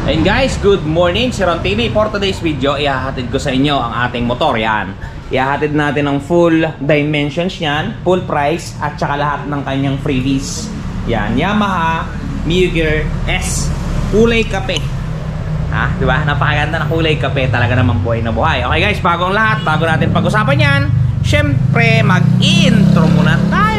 And guys, good morning, si Ron TV. For today's video, ihahatid ko sa inyo ang ating motor. Yan, ihahatid natin ang full dimensions niyan, full price, at saka lahat ng kanyang freebies. Yan, Yamaha Mio Gear S, kulay kape. Ha, di ba? Napakaganda na kulay kape, talaga namang buhay na buhay. Okay guys, bagong lahat, bago natin pag-usapan yan, syempre mag-intro muna tayo.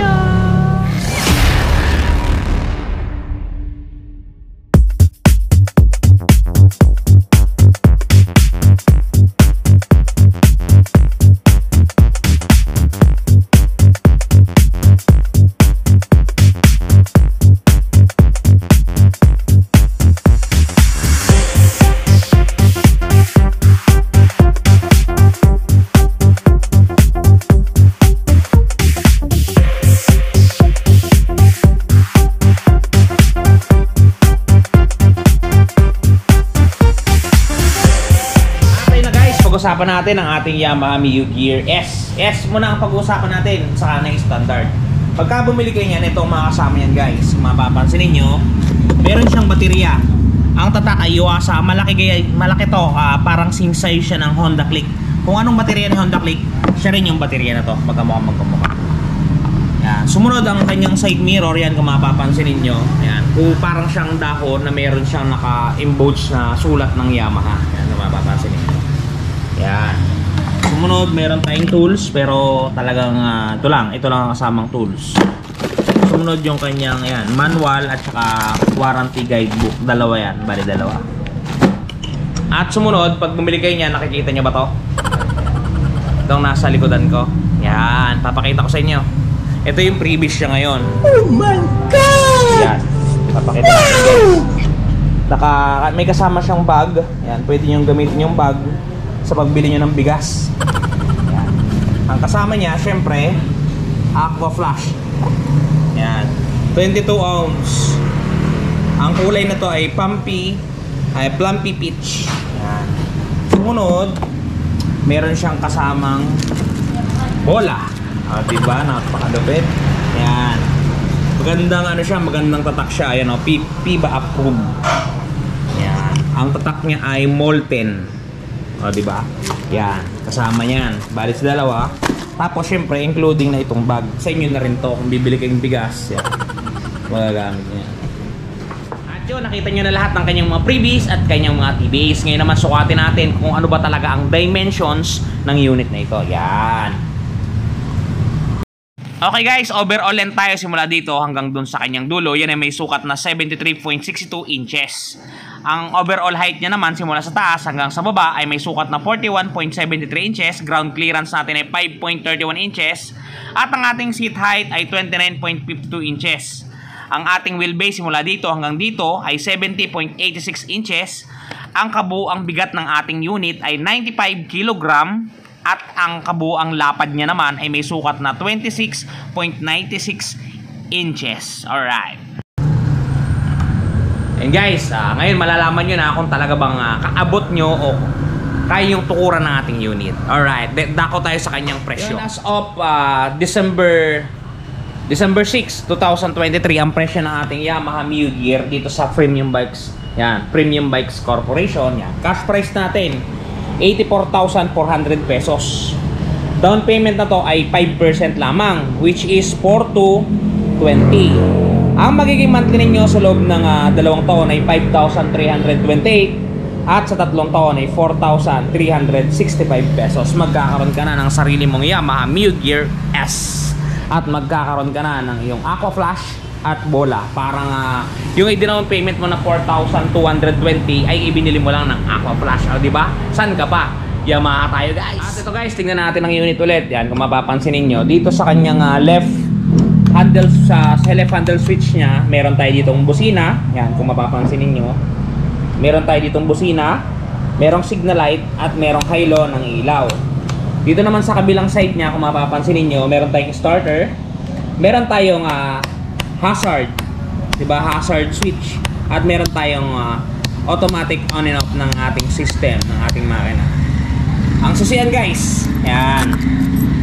Pag-usapan natin ang ating Yamaha Mio Gear S. S muna ang pag-usapan natin, saka na yung standard. Pagka bumili kayo niyan, itong mga kasama yan guys, mapapansin ninyo, meron siyang baterya. Ang tatak ay Yuasa, malaki to, parang same size siya ng Honda Click. Kung anong baterya ng Honda Click, siya rin yung baterya na to, magkamukha. Yan. Sumunod ang kanyang side mirror, yan kung mapapansin ninyo. Yan. Kung parang siyang dahon na meron siyang naka-embouch na sulat ng Yamaha. Yan kung mapapansin ninyo. Yan. Sumunod, meron tayong tools, pero talagang ito lang ang kasamang tools. Sumunod yung kanyang manual at saka warranty guidebook. Dalawa yan, bali dalawa. At sumunod, pag bumili kayo niyan, nakikita nyo ba to? Itong nasa likodan ko. Yan, papakita ko sa inyo. Ito yung previous siya ngayon. Oh my God! Yan, papakita ko sa inyo. May kasama siyang bag. Yan, pwede nyo gamitin yung bag sa pagbili nyo ng bigas. Yan. Ang kasama niya, syempre, Aqua Flash. Yan. 22 ounce. Ang kulay na to ay Plumpy Peach. Yan. Sumunod, meron siyang kasamang bola. Diba? Napakadupit. Yan. Magandang tatak siya. Ayan, PIBA approved. Yan. Ang tatak niya ay Molten. Diba? Yan, kasama yan. Bali sa dalawa. Tapos syempre, including na itong bag. Sa inyo na rin to kung bibili kayong bigas. Yan, magagamit niya. At yun, nakita nyo na lahat ng kanyang mga freebies at kanyang mga TBAs. Ngayon naman sukatin natin kung ano ba talaga ang dimensions ng unit na ito. Yan. Okay guys, overall length tayo simula dito hanggang dun sa kanyang dulo. Yan ay may sukat na 73.62 inches. Ang overall height niya naman simula sa taas hanggang sa baba ay may sukat na 41.73 inches. Ground clearance natin ay 5.31 inches. At ang ating seat height ay 29.52 inches. Ang ating wheelbase simula dito hanggang dito ay 70.86 inches. Ang kabuuang bigat ng ating unit ay 95 kg. At ang kabuuang lapad niya naman ay may sukat na 26.96 inches. Alright. And guys, ngayon malalaman nyo na kung talaga bang kaabot nyo o kaya yung tukuran ng ating unit. Alright, dako tayo sa kanyang presyo. As of December 6, 2023, ang presyo ng ating Yamaha Mio Gear dito sa Premium Bikes. Yan, Premium Bikes Corporation. Yan. Cash price natin, 84,400 pesos. Down payment na to ay 5% lamang, which is 4,220. Ang magiging monthly ninyo sa loob ng 2 taon ay 5,328 at sa 3 taon ay 4,365 pesos. Magkakaroon ka na ng sarili mong Yamaha Mio Gear S at magkakaroon ka na ng iyong Aqua Flash at bola. Parang yung i-down payment mo na 4,220 ay ibinili mo lang ng Aqua Flash. O diba? San ka pa? Yamaha tayo guys. At ito guys, tingnan natin ang unit ulit. Yan, kung mapapansin ninyo, dito sa kanyang left handle, sa left handle switch niya, meron tayo ditong busina. Yan, kung mapapansin ninyo, meron tayo ditong busina, merong signal light at merong halo ng ilaw. Dito naman sa kabilang side niya, kung mapapansin ninyo, meron tayong starter, meron tayong hazard, diba, hazard switch, at meron tayong automatic on and off ng ating system, ng ating makina. Ang susian guys, yan,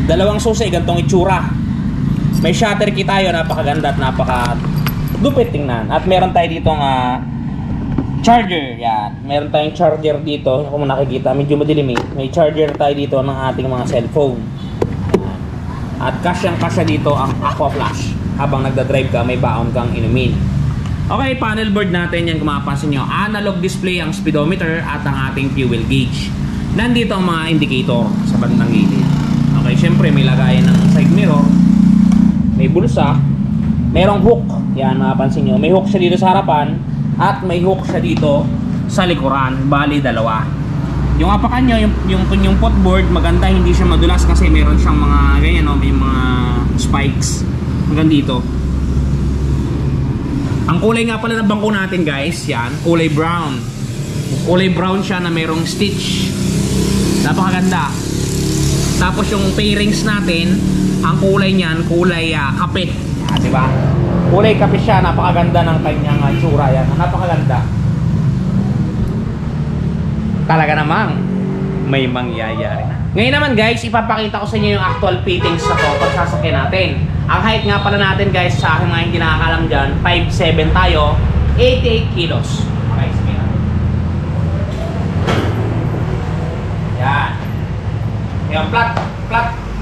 dalawang susi, gantong itsura. May shutter key tayo, napakaganda at napaka dupit tingnan. At meron tayo ditong Charger, yan. Meron tayong charger dito. Kung nakikita, medyo madilim eh. May charger tayo dito ng ating mga cellphone. Yan. At kasyang-kasya dito ang Aqua Flash. Habang nagdadrive ka, may baon kang inumin. Okay, panel board natin yan kung mapapansin nyo. Analog display ang speedometer at ang ating fuel gauge. Nandito ang mga indicator sa bandang gilid. Okay, syempre may lagayan ng side mirror. May bulsa. Merong hook. Yan, mapapansin nyo. May hook siya dito sa harapan. At may hook siya dito sa likuran. Bali, dalawa. Yung apakan nyo, yung footboard, maganda, hindi siya madulas kasi meron siyang mga ganyan, no? May mga spikes hanggang dito. Ang kulay nga pala ng bangko natin, guys, yan, kulay brown. Kulay brown siya na merong stitch. Napakaganda. Tapos yung pairings natin, ang kulay niyan, kulay kape. Diba? Kulay kape siya, napakaganda ng kanyang tsura yan. Napakaganda. Talaga namang may mangyayari na. Ngayon naman guys, ipapakita ko sa inyo yung actual fittings sa to pag sasakyan natin. Ang height nga pala natin guys, sa akin mga hindi nakakalam dyan, 5'7 tayo, 88 kilos. Okay, sige na. Yan. Yung flat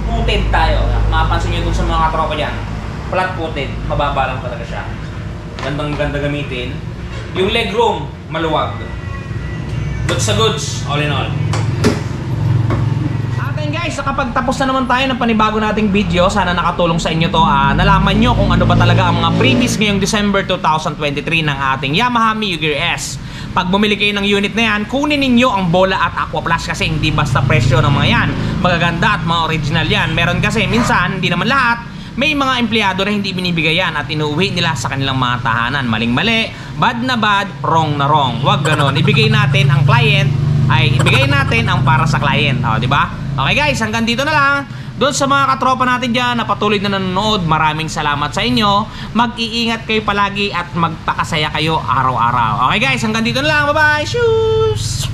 footed tayo. Mapapansin nyo dun sa mga katropa dyan. Flat footed, mababa lang talaga siya. Ganda gamitin. Yung legroom, maluwag. Goods sa goods, all in all. Atin guys, nakapagtapos na naman tayo ng panibago nating video. Sana nakatulong sa inyo to. Nalaman nyo kung ano ba talaga ang mga previous ngayong December 2023 ng ating Yamaha Mio Gear S. Pag bumili kayo ng unit na yan, kunin ninyo ang bola at Aqua Flash kasi hindi basta presyo ng mga yan. Magaganda at mga original yan. Meron kasi minsan, hindi naman lahat, may mga empleyado na hindi binibigay yan at inuwi nila sa kanilang mga tahanan. Maling-mali, bad na bad, wrong na wrong. Huwag ganon. Ibigay natin ang client, ay ibigay natin ang para sa client. O, diba? Okay guys, hanggang dito na lang. Doon sa mga katropa natin dyan na patuloy na nanonood, maraming salamat sa inyo. Mag-iingat kayo palagi at magpakasaya kayo araw-araw. Okay guys, hanggang dito na lang. Bye-bye! Shoes!